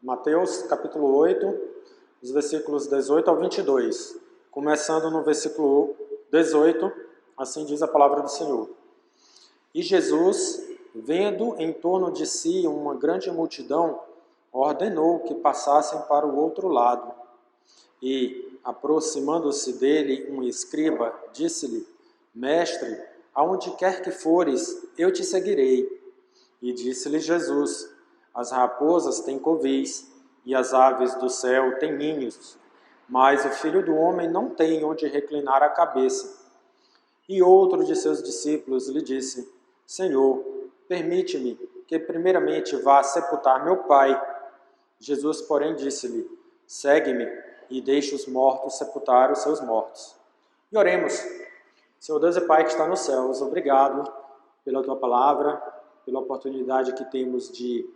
Mateus capítulo 8, os versículos 18 ao 22. Começando no versículo 18, assim diz a palavra do Senhor. E Jesus, vendo em torno de si uma grande multidão, ordenou que passassem para o outro lado. E, aproximando-se dele um escriba, disse-lhe: Mestre, aonde quer que fores, eu te seguirei. E disse-lhe Jesus: As raposas têm covis, e as aves do céu têm ninhos, mas o Filho do Homem não tem onde reclinar a cabeça. E outro de seus discípulos lhe disse: Senhor, permite-me que primeiramente vá sepultar meu pai. Jesus, porém, disse-lhe: Segue-me e deixe os mortos sepultar os seus mortos. E oremos. Senhor Deus e Pai que está nos céus, obrigado pela Tua palavra, pela oportunidade que temos de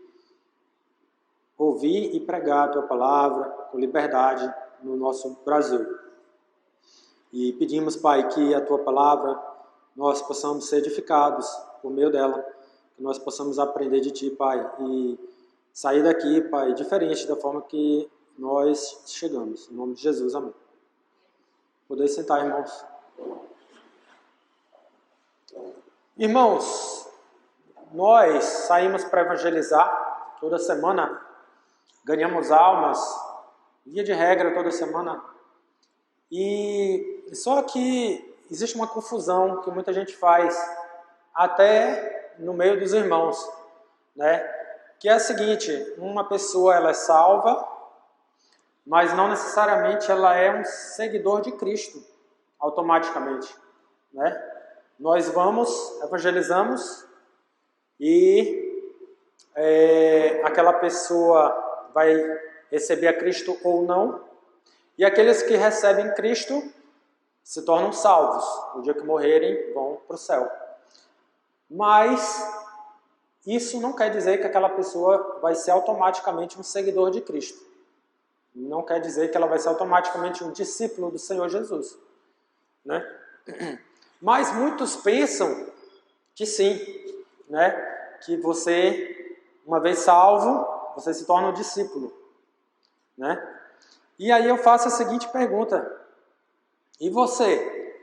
ouvir e pregar a Tua palavra com liberdade no nosso Brasil. E pedimos, Pai, que a Tua palavra nós possamos ser edificados por meio dela, que nós possamos aprender de Ti, Pai, e sair daqui, Pai, diferente da forma que nós chegamos. Em nome de Jesus, amém. Poder sentar, irmãos. Irmãos, nós saímos para evangelizar toda semana, ganhamos almas, via de regra toda semana, e só que existe uma confusão que muita gente faz, até no meio dos irmãos, né? Que é a seguinte: uma pessoa ela é salva, mas não necessariamente ela é um seguidor de Cristo, automaticamente, né? Nós vamos, evangelizamos, e aquela pessoa vai receber a Cristo ou não, e aqueles que recebem Cristo se tornam salvos. No dia que morrerem, vão para o céu. Mas isso não quer dizer que aquela pessoa vai ser automaticamente um seguidor de Cristo. Não quer dizer que ela vai ser automaticamente um discípulo do Senhor Jesus, né? Mas muitos pensam que sim, né? Que você, uma vez salvo, você se torna um discípulo, né? E aí eu faço a seguinte pergunta: e você,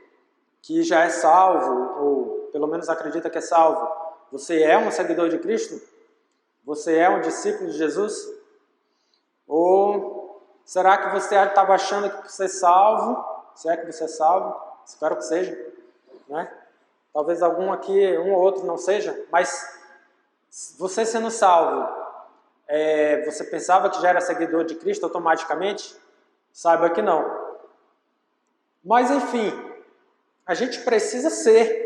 que já é salvo, ou pelo menos acredita que é salvo, você é um seguidor de Cristo? Você é um discípulo de Jesus? Ou será que você estava achando que você é salvo? Se é que você é salvo? Espero que seja, né? Talvez algum aqui, um ou outro não seja, mas você sendo salvo, você pensava que já era seguidor de Cristo automaticamente? Saiba que não. Mas enfim, a gente precisa ser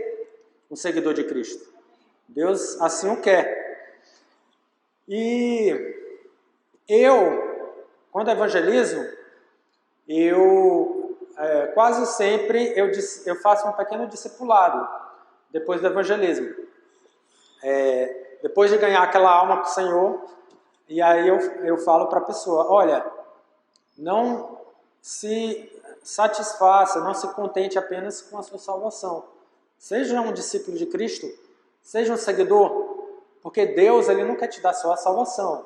um seguidor de Cristo. Deus assim o quer. E eu, quando evangelizo, quase sempre eu faço um pequeno discipulado depois do evangelismo. Depois de ganhar aquela alma para o Senhor, e aí eu falo para a pessoa: olha, não se satisfaça, não se contente apenas com a sua salvação. Seja um discípulo de Cristo, seja um seguidor, porque Deus ele não quer te dar só a salvação,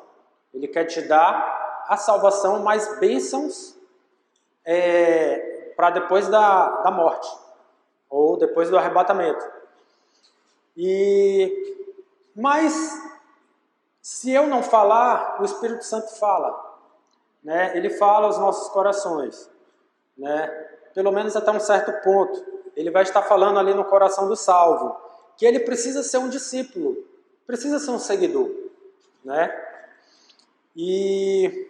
Ele quer te dar a salvação mais bênçãos para depois da morte, ou depois do arrebatamento. Mas, se eu não falar, o Espírito Santo fala, né? Ele fala aos nossos corações, né? Pelo menos até um certo ponto. Ele vai estar falando ali no coração do salvo, que ele precisa ser um discípulo, precisa ser um seguidor, né? E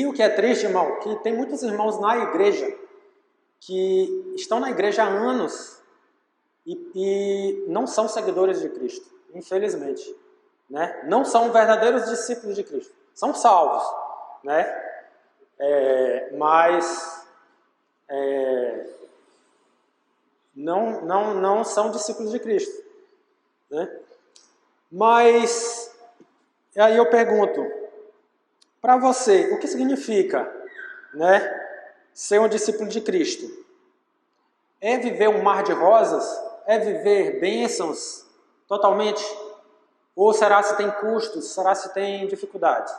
o que é triste, irmão, que tem muitos irmãos na igreja que estão na igreja há anos e não são seguidores de Cristo, infelizmente, né? Não são verdadeiros discípulos de Cristo. São salvos, né? Mas não são discípulos de Cristo, né? Mas aí eu pergunto para você, o que significa, né, ser um discípulo de Cristo? É viver um mar de rosas? É viver bênçãos totalmente? Ou será se tem custos? Será se tem dificuldades?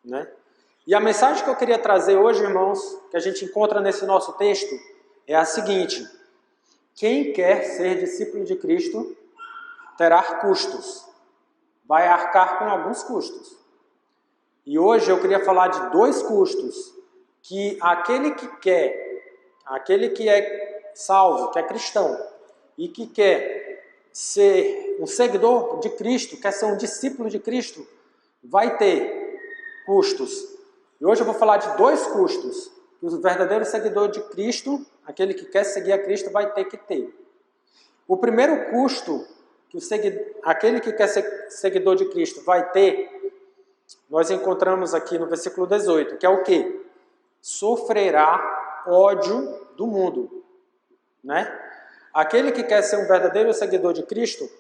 Né? E a mensagem que eu queria trazer hoje, irmãos, que a gente encontra nesse nosso texto, é a seguinte: quem quer ser discípulo de Cristo terá custos, vai arcar com alguns custos. E hoje eu queria falar de 2 custos que aquele que é salvo, que é cristão, e que quer ser um seguidor de Cristo, quer ser um discípulo de Cristo, vai ter custos. E hoje eu vou falar de 2 custos que o verdadeiro seguidor de Cristo, aquele que quer seguir a Cristo, vai ter que ter. O primeiro custo que aquele que quer ser seguidor de Cristo vai ter, nós encontramos aqui no versículo 18, que é o quê? Sofrerá ódio do mundo. Né? Aquele que quer ser um verdadeiro seguidor de Cristo,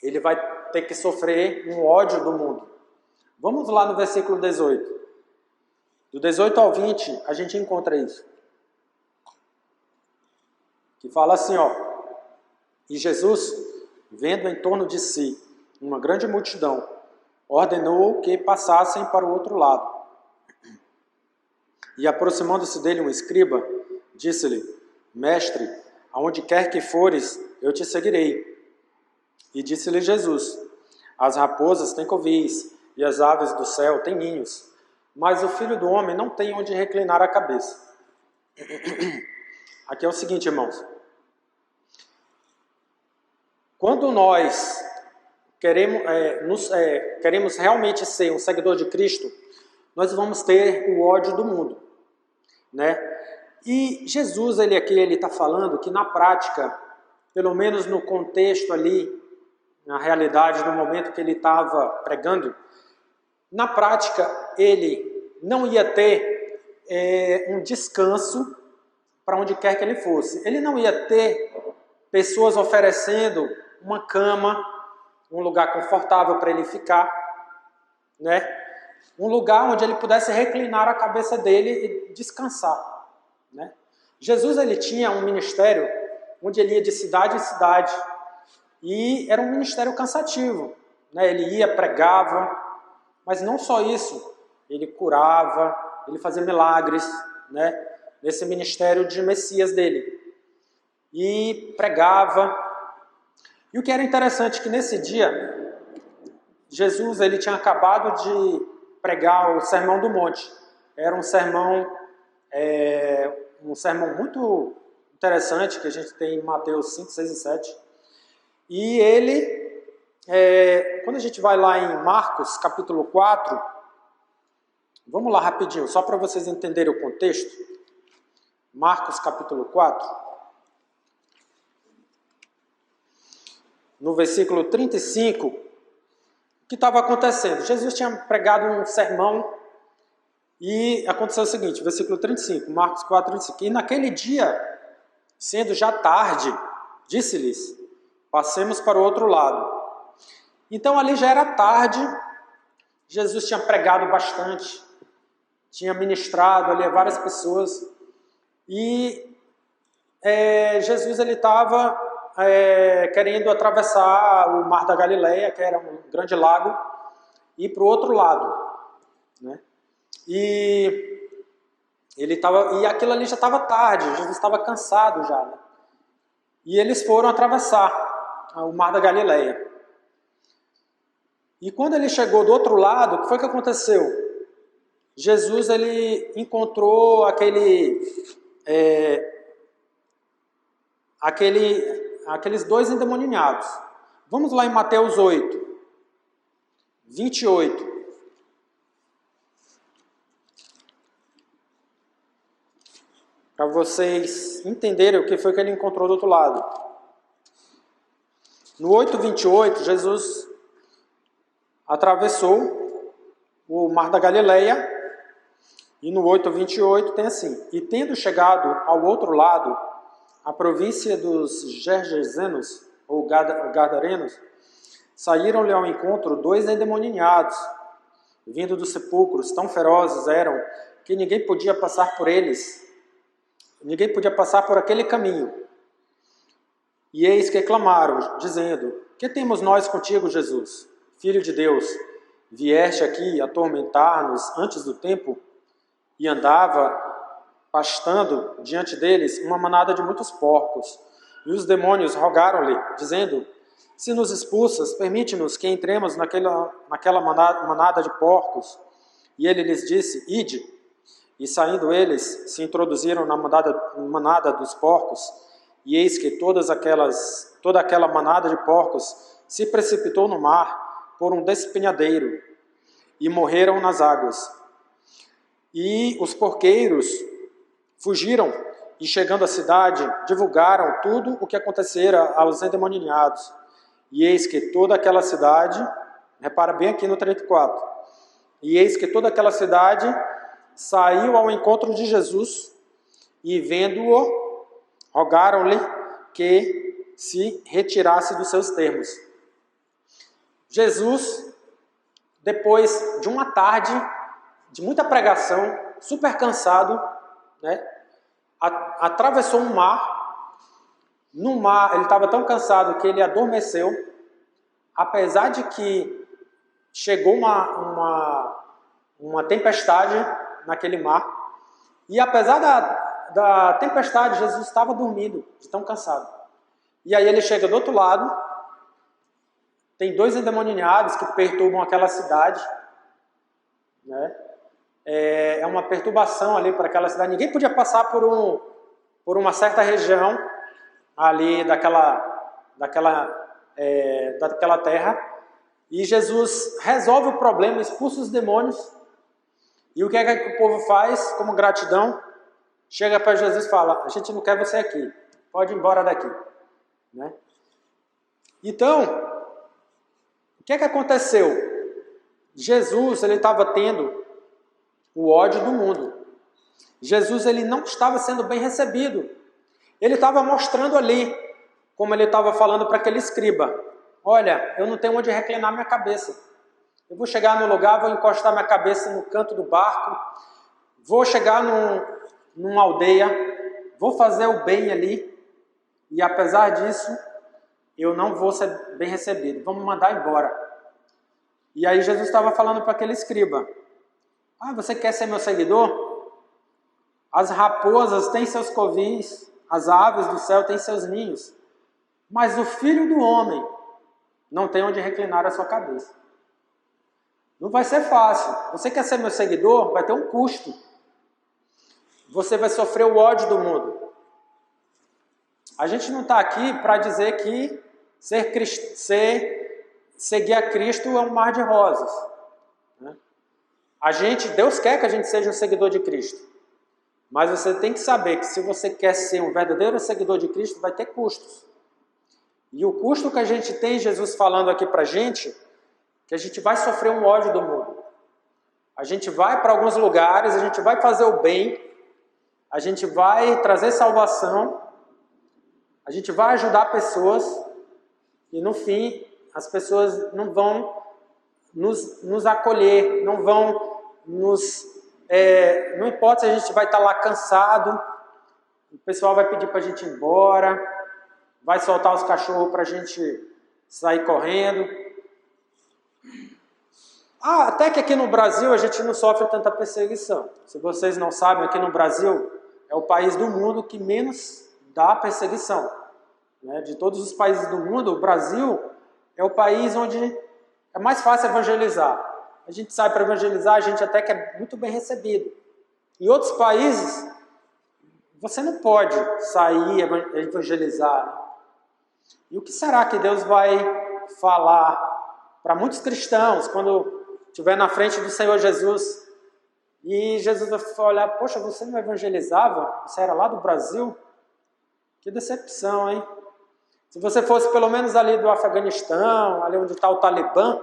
ele vai ter que sofrer um ódio do mundo. Vamos lá no versículo 18. Do 18 ao 20, a gente encontra isso. Que fala assim, ó: e Jesus, vendo em torno de si uma grande multidão, ordenou que passassem para o outro lado. E aproximando-se dele um escriba, disse-lhe: Mestre, aonde quer que fores, eu te seguirei. E disse-lhe Jesus: as raposas têm covis, e as aves do céu têm ninhos, mas o Filho do Homem não tem onde reclinar a cabeça. Aqui é o seguinte, irmãos. Quando nós queremos realmente ser um seguidor de Cristo, nós vamos ter o ódio do mundo, né? E Jesus, ele está falando que na prática, pelo menos no contexto ali, na realidade, no momento que ele estava pregando, na prática, ele não ia ter um descanso para onde quer que ele fosse. Ele não ia ter pessoas oferecendo uma cama, um lugar confortável para ele ficar, né? Um lugar onde ele pudesse reclinar a cabeça dele e descansar, né? Jesus, ele tinha um ministério onde ele ia de cidade em cidade, e era um ministério cansativo, né? Ele ia, pregava, mas não só isso, ele curava, ele fazia milagres, né? Nesse ministério de Messias dele, e pregava. E o que era interessante é que nesse dia, Jesus, ele tinha acabado de pregar o Sermão do Monte. Era um sermão muito interessante que a gente tem em Mateus 5, 6 e 7. E ele, quando a gente vai lá em Marcos, capítulo 4, vamos lá rapidinho, só para vocês entenderem o contexto. Marcos, capítulo 4. No versículo 35, o que estava acontecendo? Jesus tinha pregado um sermão e aconteceu o seguinte, versículo 35, Marcos 4, 35. E naquele dia, sendo já tarde, disse-lhes: passemos para o outro lado. Então ali já era tarde, Jesus tinha pregado bastante, tinha ministrado ali a várias pessoas, e Jesus ele estava querendo atravessar o Mar da Galileia, que era um grande lago, e ir para o outro lado, né? E aquilo ali já estava tarde, Jesus estava cansado já, né? E eles foram atravessar o Mar da Galileia. E quando ele chegou do outro lado, o que foi que aconteceu? Jesus ele encontrou aqueles 2 endemoniados. Vamos lá em Mateus 8, 28. Para vocês entenderem o que foi que ele encontrou do outro lado. No 8:28, Jesus atravessou o Mar da Galileia, e no 8:28 tem assim: e tendo chegado ao outro lado, a província dos Gergesenos, ou Gadarenos, saíram-lhe ao encontro 2 endemoniados, vindo dos sepulcros, tão ferozes eram, que ninguém podia passar por eles, ninguém podia passar por aquele caminho. E eis que clamaram, dizendo: que temos nós contigo, Jesus? Filho de Deus, vieste aqui atormentar-nos antes do tempo? E andava pastando diante deles uma manada de muitos porcos. E os demônios rogaram-lhe, dizendo: se nos expulsas, permite-nos que entremos naquela manada de porcos. E ele lhes disse: ide. E saindo eles, se introduziram na manada dos porcos, e eis que toda aquela manada de porcos se precipitou no mar por um despenhadeiro, e morreram nas águas. E os porqueiros fugiram, e chegando à cidade, divulgaram tudo o que acontecera aos endemoniados. E eis que toda aquela cidade, repara bem aqui no 34, e eis que toda aquela cidade saiu ao encontro de Jesus, e vendo-o, rogaram-lhe que se retirasse dos seus termos. Jesus, depois de uma tarde de muita pregação, super cansado, né, atravessou um mar. No mar, ele estava tão cansado que ele adormeceu, apesar de que chegou uma tempestade naquele mar, e apesar da tempestade, Jesus estava dormindo, de tão cansado. E aí ele chega do outro lado, tem 2 endemoniados que perturbam aquela cidade, né? É uma perturbação ali para aquela cidade. Ninguém podia passar por uma certa região ali daquela terra. E Jesus resolve o problema, expulsa os demônios. E o que é que o povo faz como gratidão? Chega para Jesus e fala: a gente não quer você aqui, pode ir embora daqui, né? Então, o que é que aconteceu? Jesus, ele estava tendo o ódio do mundo. Jesus, ele não estava sendo bem recebido. Ele estava mostrando ali, como ele estava falando para aquele escriba: olha, eu não tenho onde reclinar minha cabeça. Eu vou chegar no lugar, vou encostar minha cabeça no canto do barco, vou chegar numa aldeia, vou fazer o bem ali, e apesar disso, eu não vou ser bem recebido. Vamos mandar embora. E aí Jesus estava falando para aquele escriba: ah, você quer ser meu seguidor? As raposas têm seus covis, as aves do céu têm seus ninhos, mas o Filho do Homem não tem onde reclinar a sua cabeça. Não vai ser fácil. Você quer ser meu seguidor? Vai ter um custo. Você vai sofrer o ódio do mundo. A gente não está aqui para dizer que seguir a Cristo é um mar de rosas, né? Deus quer que a gente seja um seguidor de Cristo. Mas você tem que saber que se você quer ser um verdadeiro seguidor de Cristo, vai ter custos. E o custo que a gente tem, Jesus falando aqui para a gente, que a gente vai sofrer um ódio do mundo. A gente vai para alguns lugares, a gente vai fazer o bem, a gente vai trazer salvação, a gente vai ajudar pessoas, e no fim, as pessoas não vão nos acolher, não vão não importa se a gente vai estar lá cansado, o pessoal vai pedir para a gente ir embora, vai soltar os cachorros para a gente sair correndo. Até que aqui no Brasil a gente não sofre tanta perseguição. Se vocês não sabem, aqui no Brasil é o país do mundo que menos dá perseguição, né? De todos os países do mundo, o Brasil é o país onde é mais fácil evangelizar. A gente sai para evangelizar, a gente até que é muito bem recebido. Em outros países, você não pode sair e evangelizar, né? E o que será que Deus vai falar para muitos cristãos quando estiver na frente do Senhor Jesus? E Jesus vai olhar: poxa, você não evangelizava? Você era lá do Brasil? Que decepção, hein? Se você fosse pelo menos ali do Afeganistão, ali onde está o Talibã,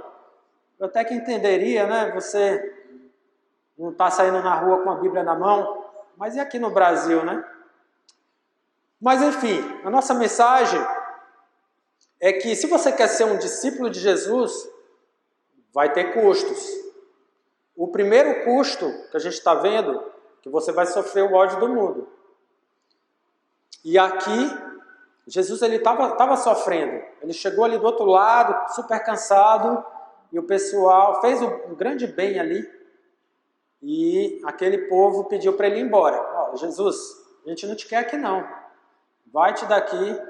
eu até que entenderia, né? Você não está saindo na rua com a Bíblia na mão, mas e aqui no Brasil, né? Mas enfim, a nossa mensagem é que se você quer ser um discípulo de Jesus, vai ter custos. O primeiro custo que a gente está vendo, que você vai sofrer o ódio do mundo. E aqui, Jesus ele estava sofrendo. Ele chegou ali do outro lado, super cansado, e o pessoal fez um grande bem ali, e aquele povo pediu para ele ir embora. Ó, Jesus, a gente não te quer aqui não, vai-te daqui,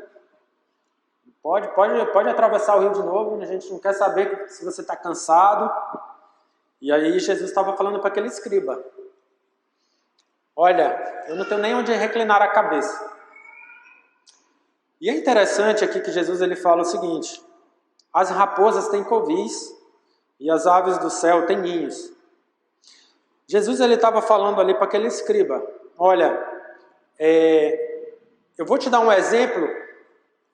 pode atravessar o rio de novo, a gente não quer saber se você está cansado. E aí Jesus estava falando para aquele escriba, olha, eu não tenho nem onde reclinar a cabeça. E é interessante aqui que Jesus ele fala o seguinte, as raposas têm covis e as aves do céu têm ninhos. Jesus ele estava falando ali para aquele escriba, olha, eu vou te dar um exemplo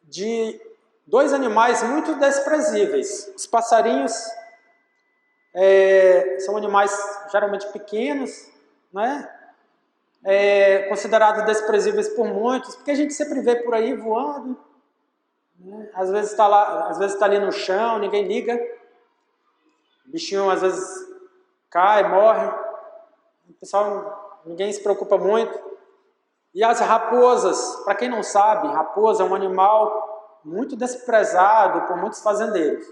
de dois animais muito desprezíveis. Os passarinhos são animais geralmente pequenos, né? Considerados desprezíveis por muitos, porque a gente sempre vê por aí voando, né? Às vezes está ali no chão, ninguém liga, o bichinho às vezes cai, morre, o pessoal, ninguém se preocupa muito. E as raposas, para quem não sabe, raposa é um animal muito desprezado por muitos fazendeiros.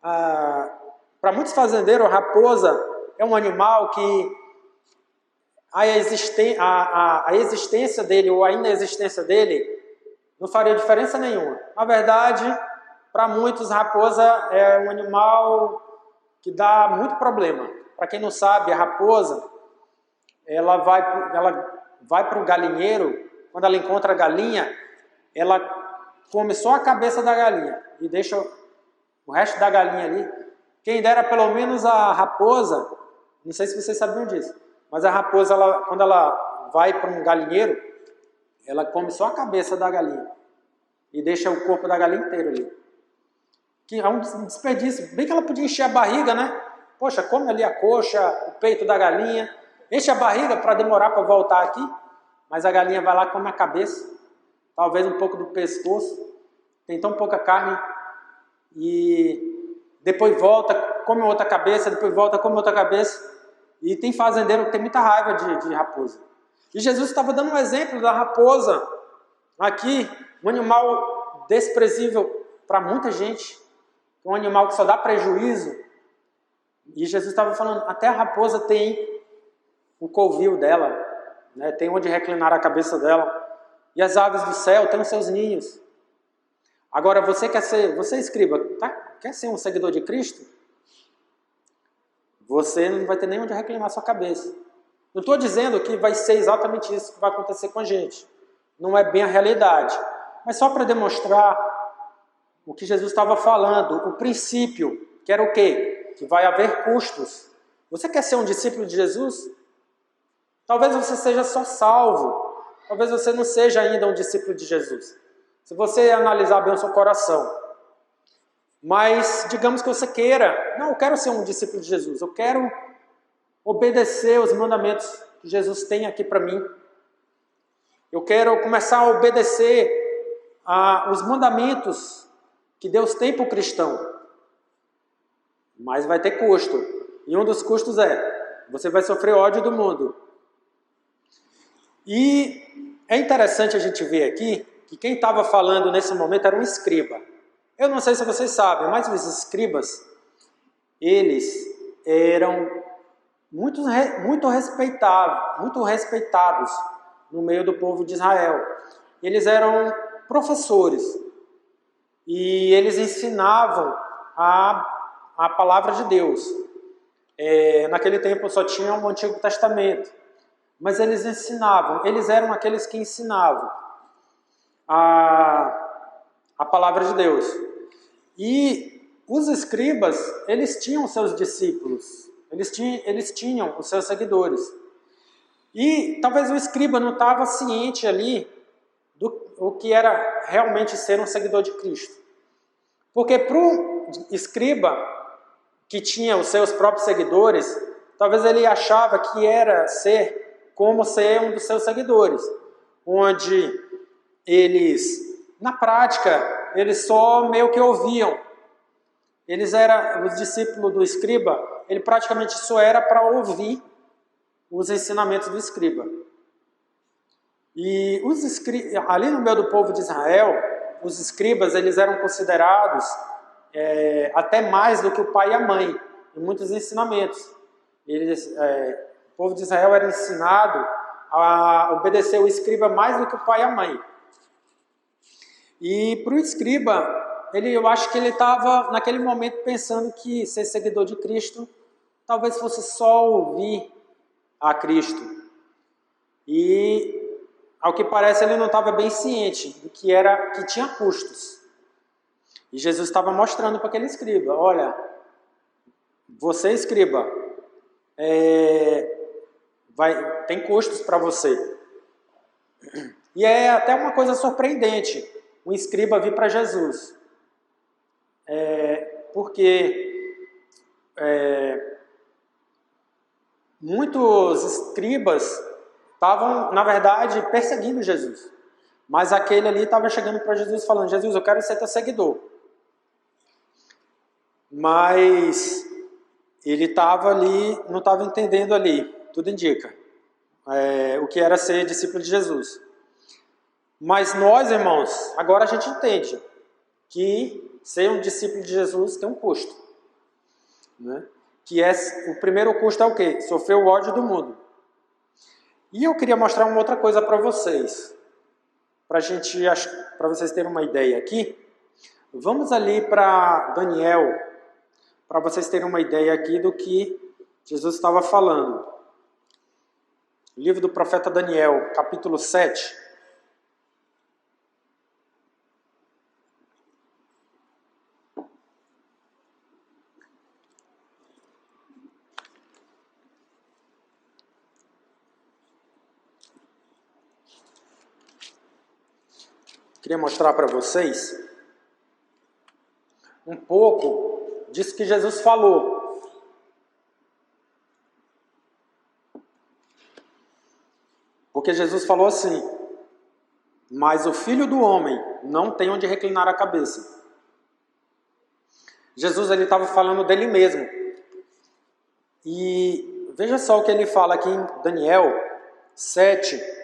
Para muitos fazendeiros, a raposa é um animal que a existência dele ou a inexistência dele não faria diferença nenhuma. Na verdade, para muitos, a raposa é um animal que dá muito problema. Para quem não sabe, a raposa ela vai para o galinheiro, quando ela encontra a galinha, ela come só a cabeça da galinha e deixa o resto da galinha ali. Quem dera pelo menos a raposa, não sei se vocês sabiam disso, mas a raposa, quando ela vai para um galinheiro, ela come só a cabeça da galinha e deixa o corpo da galinha inteiro ali. Que é um desperdício. Bem que ela podia encher a barriga, né? Poxa, come ali a coxa, o peito da galinha, enche a barriga para demorar para voltar aqui, mas a galinha vai lá e come a cabeça, talvez um pouco do pescoço, tem tão pouca carne, e depois volta, come outra cabeça, depois volta, come outra cabeça. E tem fazendeiro que tem muita raiva de raposa. E Jesus estava dando um exemplo da raposa aqui, um animal desprezível para muita gente, um animal que só dá prejuízo. E Jesus estava falando, até a raposa tem o covil dela, né? Tem onde reclinar a cabeça dela. E as aves do céu têm os seus ninhos. Agora, você escriba, tá? Quer ser um seguidor de Cristo? Você não vai ter nem onde reclinar a sua cabeça. Não estou dizendo que vai ser exatamente isso que vai acontecer com a gente. Não é bem a realidade. Mas só para demonstrar o que Jesus estava falando, o princípio, que era o quê? Que vai haver custos. Você quer ser um discípulo de Jesus? Talvez você seja só salvo. Talvez você não seja ainda um discípulo de Jesus. Se você analisar bem o seu coração. Mas, digamos que você queira, não, eu quero ser um discípulo de Jesus, eu quero obedecer os mandamentos que Jesus tem aqui para mim. Eu quero começar a obedecer os mandamentos que Deus tem para o cristão. Mas vai ter custo. E um dos custos você vai sofrer ódio do mundo. E é interessante a gente ver aqui que quem estava falando nesse momento era um escriba. Eu não sei se vocês sabem, mas os escribas, eles eram muito respeitados no meio do povo de Israel. Eles eram professores e eles ensinavam a palavra de Deus. Naquele tempo só tinha o Antigo Testamento, mas eles ensinavam, eles eram aqueles que ensinavam a palavra de Deus. E os escribas, eles tinham seus discípulos, eles tinham os seus seguidores. E talvez o escriba não estava ciente ali do que era realmente ser um seguidor de Cristo. Porque para o escriba, que tinha os seus próprios seguidores, talvez ele achava que era ser como ser um dos seus seguidores, onde eles, na prática, eles só meio que ouviam. Eles eram, os discípulos do escriba, ele praticamente só era para ouvir os ensinamentos do escriba. E ali no meio do povo de Israel, os escribas, eles eram considerados até mais do que o pai e a mãe, em muitos ensinamentos. O povo de Israel era ensinado a obedecer o escriba mais do que o pai e a mãe. E para o escriba, eu acho que ele estava naquele momento pensando que ser seguidor de Cristo talvez fosse só ouvir a Cristo. E, ao que parece, ele não estava bem ciente do que tinha custos. E Jesus estava mostrando para aquele escriba: olha, você, escriba, tem custos para você. E é até uma coisa surpreendente um escriba vir para Jesus. Porque muitos escribas estavam, na verdade, perseguindo Jesus. Mas aquele ali estava chegando para Jesus falando: Jesus, eu quero ser teu seguidor. Mas ele estava ali, não estava entendendo ali, tudo indica, o que era ser discípulo de Jesus. Mas nós, irmãos, agora a gente entende que ser um discípulo de Jesus tem um custo. Né? O primeiro custo é o quê? Sofrer o ódio do mundo. E eu queria mostrar uma outra coisa para vocês. Para vocês terem uma ideia aqui. Vamos ali para Daniel, para vocês terem uma ideia aqui do que Jesus estava falando. Livro do profeta Daniel, capítulo 7. Queria mostrar para vocês um pouco disso que Jesus falou. Porque Jesus falou assim: mas o Filho do Homem não tem onde reclinar a cabeça. Jesus estava falando dele mesmo. E veja só o que ele fala aqui em Daniel 7,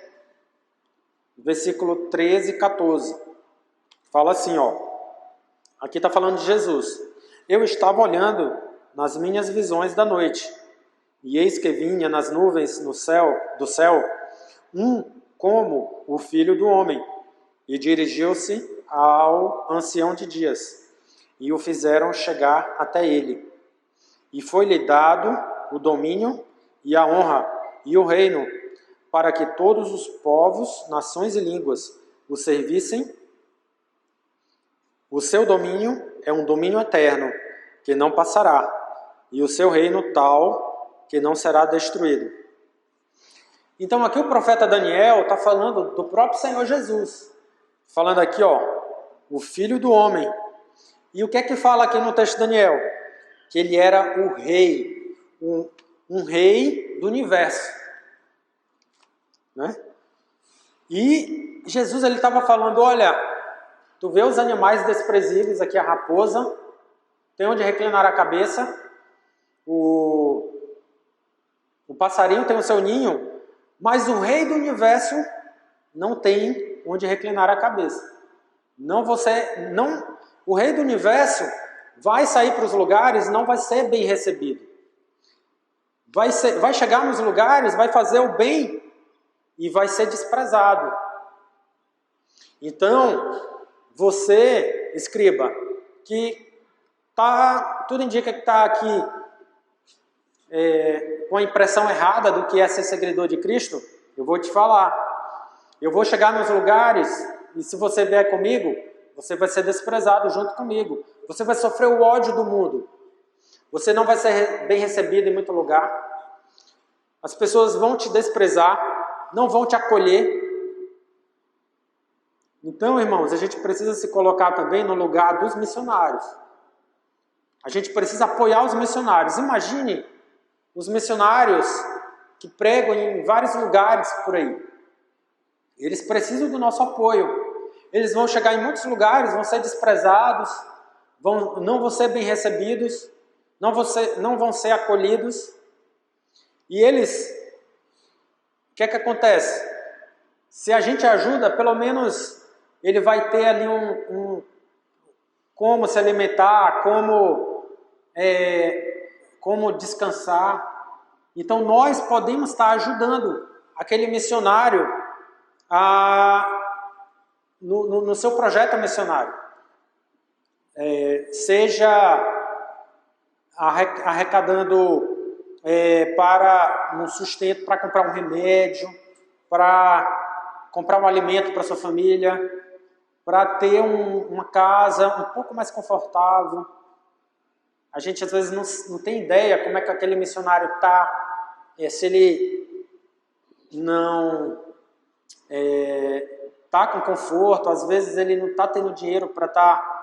versículo 13 e 14. Fala assim, aqui está falando de Jesus. Eu estava olhando nas minhas visões da noite, e eis que vinha nas nuvens do céu, como o Filho do Homem, e dirigiu-se ao ancião de dias, e o fizeram chegar até ele. E foi-lhe dado o domínio e a honra e o reino, para que todos os povos, nações e línguas o servissem. O seu domínio é um domínio eterno, que não passará, e o seu reino tal, que não será destruído. Então aqui o profeta Daniel está falando do próprio Senhor Jesus. Falando aqui, o Filho do Homem. E o que é que fala aqui no texto de Daniel? Que ele era o rei, um rei do universo. Né? E Jesus estava falando: olha, tu vê os animais desprezíveis aqui, a raposa, tem onde reclinar a cabeça, o passarinho tem o seu ninho, mas o rei do universo não tem onde reclinar a cabeça. O rei do universo vai sair para os lugares, não vai ser bem recebido. Vai chegar nos lugares, vai fazer o bem e vai ser desprezado. Então, você, escriba, que tudo indica que está aqui com a impressão errada do que é ser seguidor de Cristo, eu vou te falar. Eu vou chegar nos lugares e se você vier comigo, você vai ser desprezado junto comigo. Você vai sofrer o ódio do mundo. Você não vai ser bem recebido em muito lugar. As pessoas vão te desprezar, não vão te acolher. Então, irmãos, a gente precisa se colocar também no lugar dos missionários. A gente precisa apoiar os missionários. Imagine os missionários que pregam em vários lugares por aí. Eles precisam do nosso apoio. Eles vão chegar em muitos lugares, vão ser desprezados, não vão ser bem recebidos, não vão ser acolhidos. E eles, o que é que acontece? Se a gente ajuda, pelo menos ele vai ter ali como se alimentar, como descansar. Então nós podemos estar ajudando aquele missionário no seu projeto missionário. Seja arrecadando para um sustento, para comprar um remédio, para comprar um alimento para sua família, para ter uma casa um pouco mais confortável. A gente às vezes não tem ideia como é que aquele missionário está, se ele não está com conforto, às vezes ele não está tendo dinheiro para estar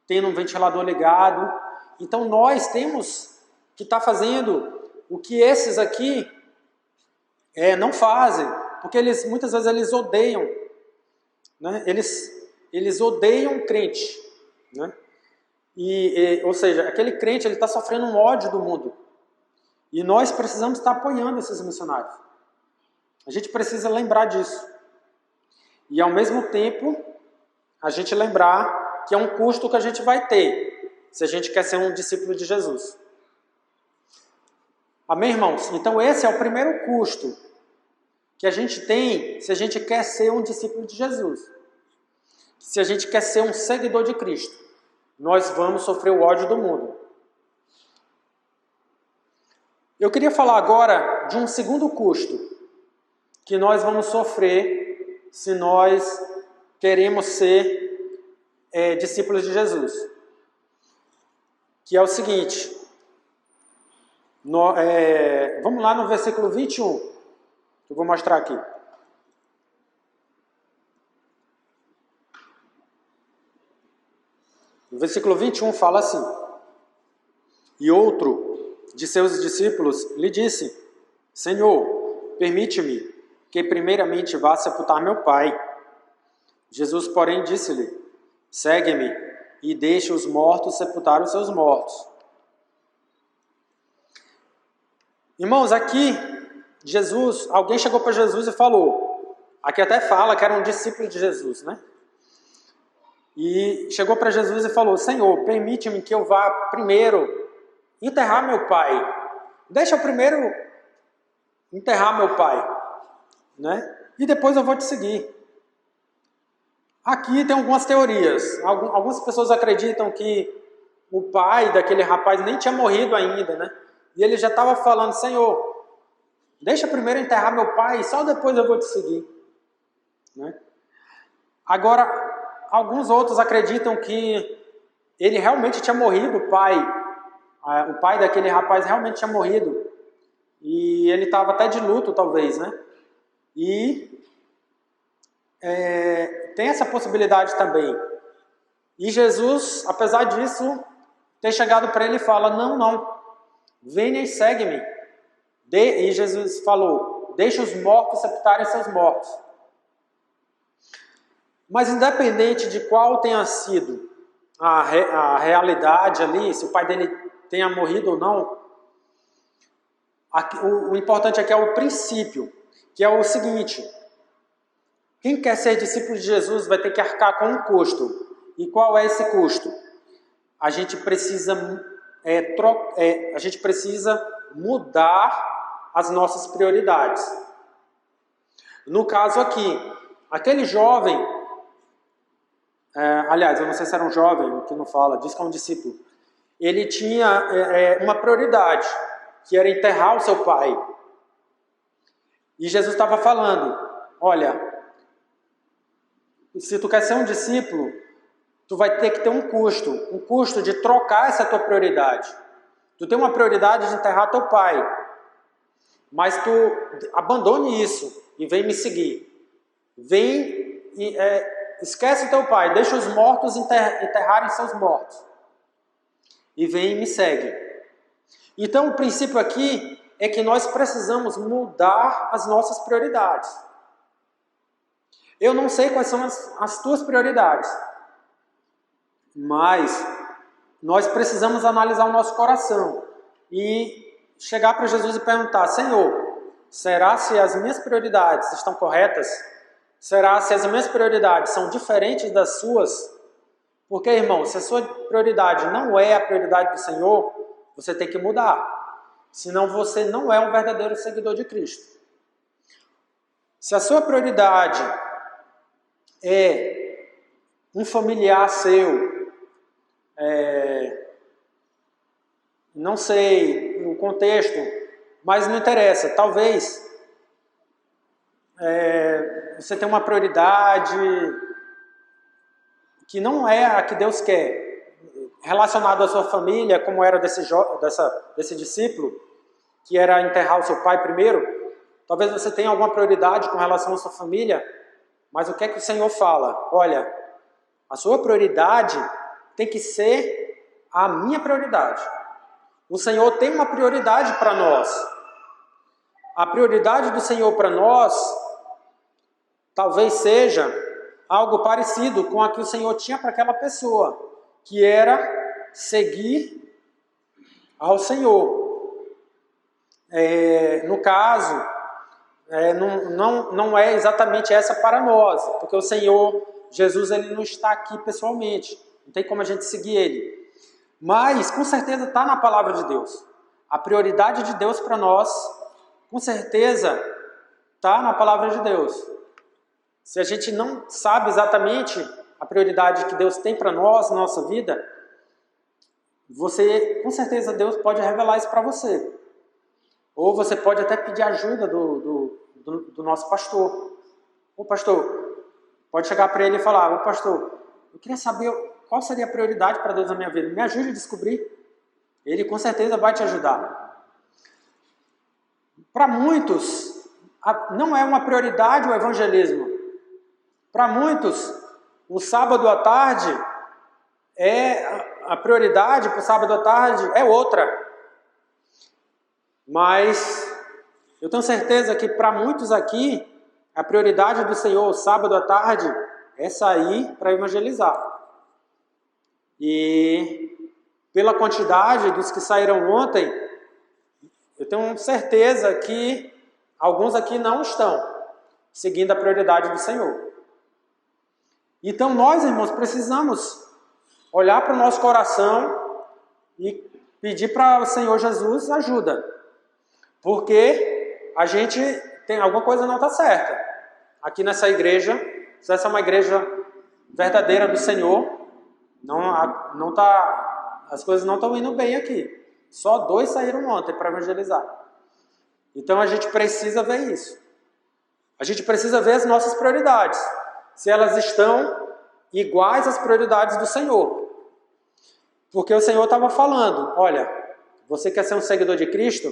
tendo um ventilador ligado. Então nós temos que estar fazendo o que esses aqui não fazem, porque muitas vezes eles odeiam, né? Eles odeiam o crente, né? Ou seja, aquele crente ele está sofrendo um ódio do mundo. E nós precisamos estar apoiando esses missionários. A gente precisa lembrar disso. E ao mesmo tempo, a gente lembrar que é um custo que a gente vai ter, se a gente quer ser um discípulo de Jesus. Amém, irmãos? Então esse é o primeiro custo que a gente tem se a gente quer ser um discípulo de Jesus. Se a gente quer ser um seguidor de Cristo, nós vamos sofrer o ódio do mundo. Eu queria falar agora de um segundo custo que nós vamos sofrer se nós queremos ser discípulos de Jesus. Que é o seguinte, vamos lá no versículo 21, que eu vou mostrar aqui. O versículo 21 fala assim: E outro de seus discípulos lhe disse: Senhor, permite-me que primeiramente vá sepultar meu pai. Jesus, porém, disse-lhe: Segue-me e deixe os mortos sepultar os seus mortos. Irmãos, aqui, alguém chegou para Jesus e falou, aqui até fala que era um discípulo de Jesus, né? E chegou para Jesus e falou: Senhor, permite-me que eu vá primeiro enterrar meu pai. Deixa eu primeiro enterrar meu pai, né? E depois eu vou te seguir. Aqui tem algumas teorias. Algumas pessoas acreditam que o pai daquele rapaz nem tinha morrido ainda, né? E ele já estava falando: Senhor, deixa primeiro enterrar meu pai e só depois eu vou te seguir, né? Agora, alguns outros acreditam que ele realmente tinha morrido, o pai daquele rapaz realmente tinha morrido. E ele estava até de luto, talvez, né? E tem essa possibilidade também. E Jesus, apesar disso, ter chegado para ele e fala: Não, venha e segue-me. E Jesus falou: Deixa os mortos sepultarem seus mortos. Mas independente de qual tenha sido a realidade ali, se o pai dele tenha morrido ou não, o importante aqui é o princípio, que é o seguinte: quem quer ser discípulo de Jesus vai ter que arcar com um custo. E qual é esse custo? A gente precisa mudar as nossas prioridades. No caso aqui, aquele jovem, aliás, eu não sei se era um jovem, que não fala, diz que é um discípulo, ele tinha uma prioridade, que era enterrar o seu pai. E Jesus estava falando: olha, se tu quer ser um discípulo, tu vai ter que ter um custo de trocar essa tua prioridade. Tu tem uma prioridade de enterrar teu pai, mas tu abandone isso e vem me seguir. Vem e esquece o teu pai, deixa os mortos enterrarem seus mortos e vem e me segue. Então o princípio aqui é que nós precisamos mudar as nossas prioridades. Eu não sei quais são as tuas prioridades, mas nós precisamos analisar o nosso coração e chegar para Jesus e perguntar: Senhor, será se as minhas prioridades estão corretas? Será se as minhas prioridades são diferentes das suas? Porque, irmão, se a sua prioridade não é a prioridade do Senhor, você tem que mudar. Senão você não é um verdadeiro seguidor de Cristo. Se a sua prioridade é um familiar seu, não sei o contexto, mas não interessa. Talvez você tenha uma prioridade que não é a que Deus quer, relacionado à sua família, como era desse discípulo, que era enterrar o seu pai primeiro. Talvez você tenha alguma prioridade com relação à sua família, mas o que é que o Senhor fala? Olha, a sua prioridade tem que ser a minha prioridade. O Senhor tem uma prioridade para nós. A prioridade do Senhor para nós talvez seja algo parecido com a que o Senhor tinha para aquela pessoa, que era seguir ao Senhor. No caso, não é exatamente essa para nós, porque o Senhor, Jesus, ele não está aqui pessoalmente, não tem como a gente seguir ele. Mas, com certeza, está na palavra de Deus. A prioridade de Deus para nós, com certeza, está na palavra de Deus. Se a gente não sabe exatamente a prioridade que Deus tem para nós, na nossa vida, com certeza, Deus pode revelar isso para você. Ou você pode até pedir ajuda do nosso pastor. O pastor, pode chegar para ele e falar: ô pastor, eu queria saber qual seria a prioridade para Deus na minha vida. Me ajude a descobrir. Ele com certeza vai te ajudar. Para muitos, não é uma prioridade o evangelismo. Para muitos, o sábado à tarde a prioridade para o sábado à tarde é outra. Mas eu tenho certeza que para muitos aqui, a prioridade do Senhor, o sábado à tarde, é sair para evangelizar. E pela quantidade dos que saíram ontem, eu tenho certeza que alguns aqui não estão seguindo a prioridade do Senhor. Então nós, irmãos, precisamos olhar para o nosso coração e pedir para o Senhor Jesus ajuda. Porque a gente tem alguma coisa não está certa. Aqui nessa igreja, se essa é uma igreja verdadeira do Senhor, as coisas não estão indo bem aqui. Só 2 saíram ontem para evangelizar. Então a gente precisa ver isso. A gente precisa ver as nossas prioridades. Se elas estão iguais às prioridades do Senhor. Porque o Senhor estava falando: olha, você quer ser um seguidor de Cristo?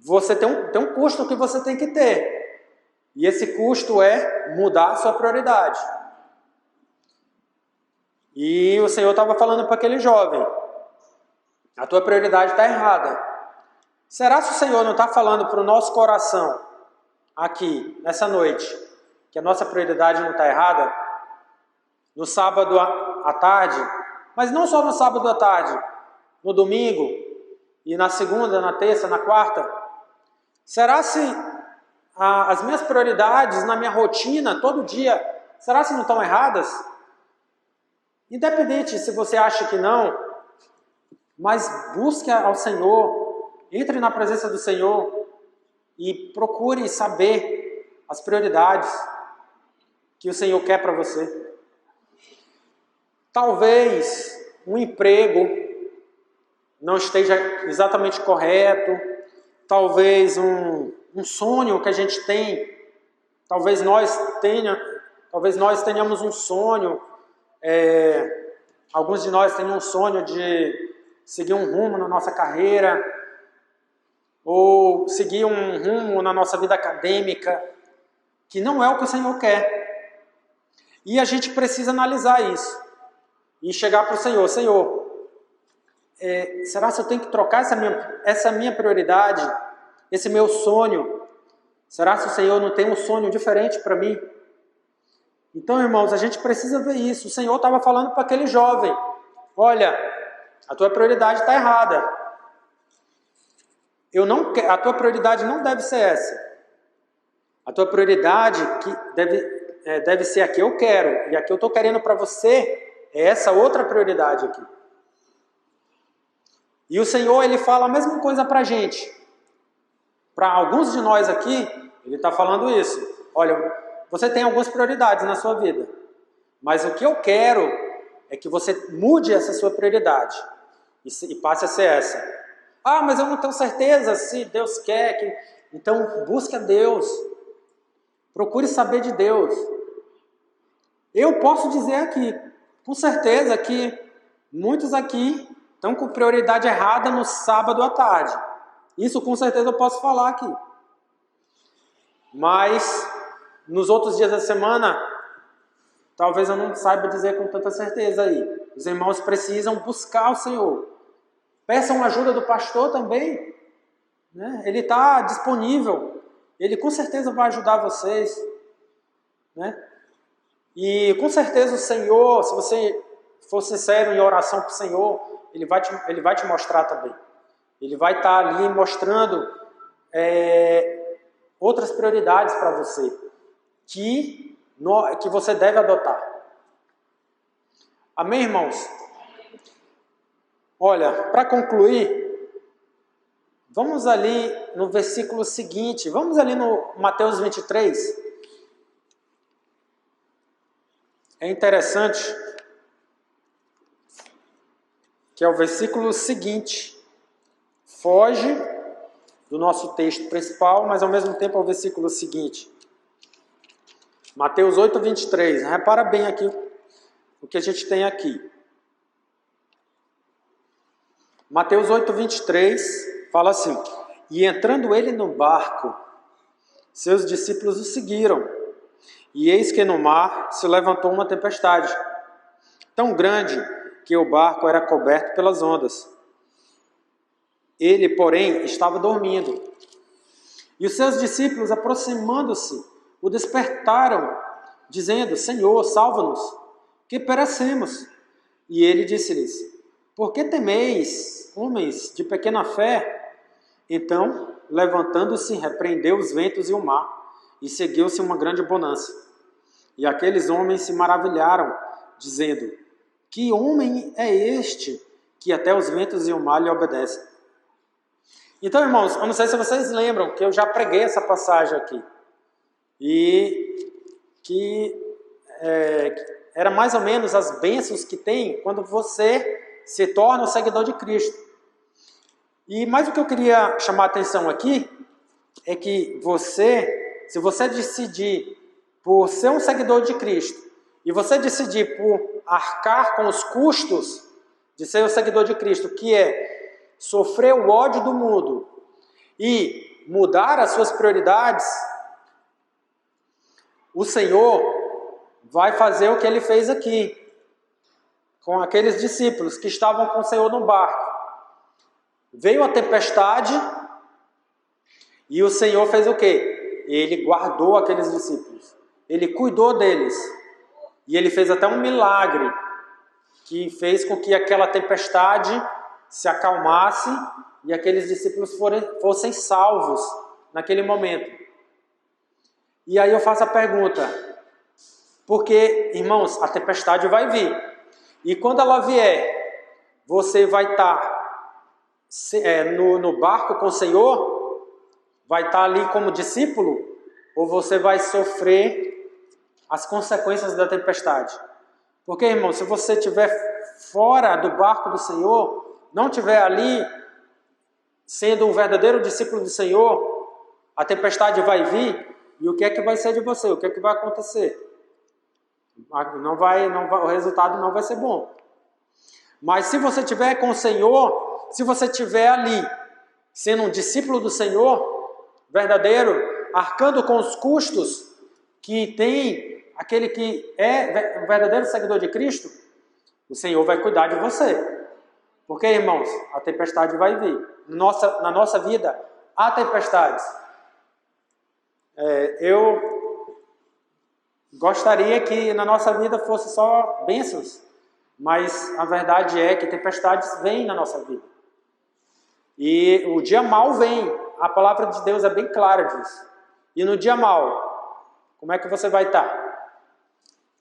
Você tem um custo que você tem que ter. E esse custo é mudar a sua prioridade. E o Senhor estava falando para aquele jovem: a tua prioridade está errada. Será que o Senhor não está falando para o nosso coração, aqui, nessa noite, que a nossa prioridade não está errada? No sábado à tarde, mas não só no sábado à tarde, no domingo, e na segunda, na terça, na quarta. Será se as minhas prioridades na minha rotina, todo dia, será se não estão erradas? Independente se você acha que não, mas busque ao Senhor, entre na presença do Senhor e procure saber as prioridades que o Senhor quer para você. Talvez um emprego não esteja exatamente correto, talvez um sonho que a gente tem, talvez nós tenhamos um sonho, alguns de nós tenham um sonho de seguir um rumo na nossa carreira, ou seguir um rumo na nossa vida acadêmica, que não é o que o Senhor quer. E a gente precisa analisar isso. E chegar para o Senhor: Senhor, será que eu tenho que trocar essa minha prioridade, esse meu sonho? Será que o Senhor não tem um sonho diferente para mim? Então, irmãos, a gente precisa ver isso. O Senhor estava falando para aquele jovem: olha, a tua prioridade está errada. A tua prioridade não deve ser essa. A tua prioridade deve ser a que eu quero, e a que eu estou querendo para você É essa outra prioridade aqui. E o Senhor, Ele fala a mesma coisa para a gente. Para alguns de nós aqui, Ele está falando isso. Olha, você tem algumas prioridades na sua vida. Mas o que eu quero é que você mude essa sua prioridade. E passe a ser essa. Ah, mas eu não tenho certeza se Deus quer que... Então, busque a Deus. Procure saber de Deus. Eu posso dizer aqui, com certeza, que muitos aqui estão com prioridade errada no sábado à tarde. Isso com certeza eu posso falar aqui. Mas, nos outros dias da semana, talvez eu não saiba dizer com tanta certeza aí. Os irmãos precisam buscar o Senhor. Peçam ajuda do pastor também. Né? Ele está disponível. Ele com certeza vai ajudar vocês. Né? E com certeza o Senhor, se você for sincero em oração para o Senhor, Ele vai te mostrar também. Ele vai estar ali mostrando outras prioridades para você que você deve adotar. Amém, irmãos? Olha, para concluir, vamos ali no versículo seguinte, vamos ali no Mateus 23. É interessante que é o versículo seguinte. Foge do nosso texto principal, mas ao mesmo tempo é o versículo seguinte. Mateus 8, 23. Repara bem aqui o que a gente tem aqui. Mateus 8, 23 fala assim: E entrando ele no barco, seus discípulos o seguiram. E eis que no mar se levantou uma tempestade, tão grande que o barco era coberto pelas ondas. Ele, porém, estava dormindo. E os seus discípulos, aproximando-se, o despertaram, dizendo: Senhor, salva-nos, que perecemos. E ele disse-lhes: Por que temeis, homens de pequena fé? Então, levantando-se, repreendeu os ventos e o mar, e seguiu-se uma grande bonança. E aqueles homens se maravilharam, dizendo: Que homem é este, que até os ventos e o mar lhe obedecem? Então, irmãos, eu não sei se vocês lembram que eu já preguei essa passagem aqui. E que era mais ou menos as bênçãos que tem quando você se torna um seguidor de Cristo. E mais o que eu queria chamar a atenção aqui é que se você decidir por ser um seguidor de Cristo e você decidir por arcar com os custos de ser um seguidor de Cristo, que é sofrer o ódio do mundo e mudar as suas prioridades, o Senhor vai fazer o que Ele fez aqui com aqueles discípulos que estavam com o Senhor no barco. Veio a tempestade e o Senhor fez o quê? Ele guardou aqueles discípulos. Ele cuidou deles. E Ele fez até um milagre que fez com que aquela tempestade se acalmasse e aqueles discípulos fossem salvos naquele momento. E aí eu faço a pergunta, porque, irmãos, a tempestade vai vir. E quando ela vier, você vai estar no barco com o Senhor? Vai estar ali como discípulo? Ou você vai sofrer as consequências da tempestade? Porque, irmão, se você estiver fora do barco do Senhor, não estiver ali sendo um verdadeiro discípulo do Senhor, a tempestade vai vir e o que é que vai ser de você? O que é que vai acontecer? O resultado não vai ser bom. Mas se você estiver com o Senhor, se você estiver ali sendo um discípulo do Senhor, verdadeiro, arcando com os custos que tem aquele que é o verdadeiro seguidor de Cristo, o Senhor vai cuidar de você. Porque, irmãos, a tempestade vai vir. Na nossa vida, há tempestades. Eu gostaria que na nossa vida fosse só bênçãos, mas a verdade é que tempestades vêm na nossa vida. E o dia mau vem. A palavra de Deus é bem clara disso. E no dia mau, como é que você vai estar?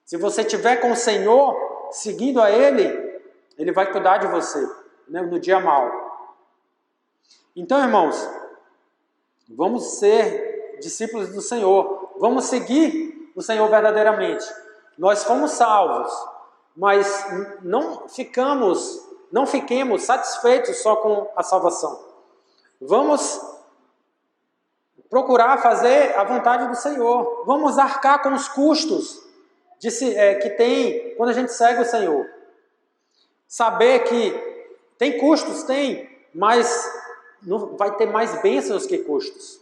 Se você estiver com o Senhor, seguindo a Ele, Ele vai cuidar de você, né, no dia mau. Então, irmãos, vamos ser discípulos do Senhor. Vamos seguir o Senhor verdadeiramente. Nós fomos salvos, mas não fiquemos satisfeitos só com a salvação. Vamos procurar fazer a vontade do Senhor. Vamos arcar com os custos que tem quando a gente segue o Senhor. Saber que tem custos, tem, mas não vai ter mais bênçãos que custos.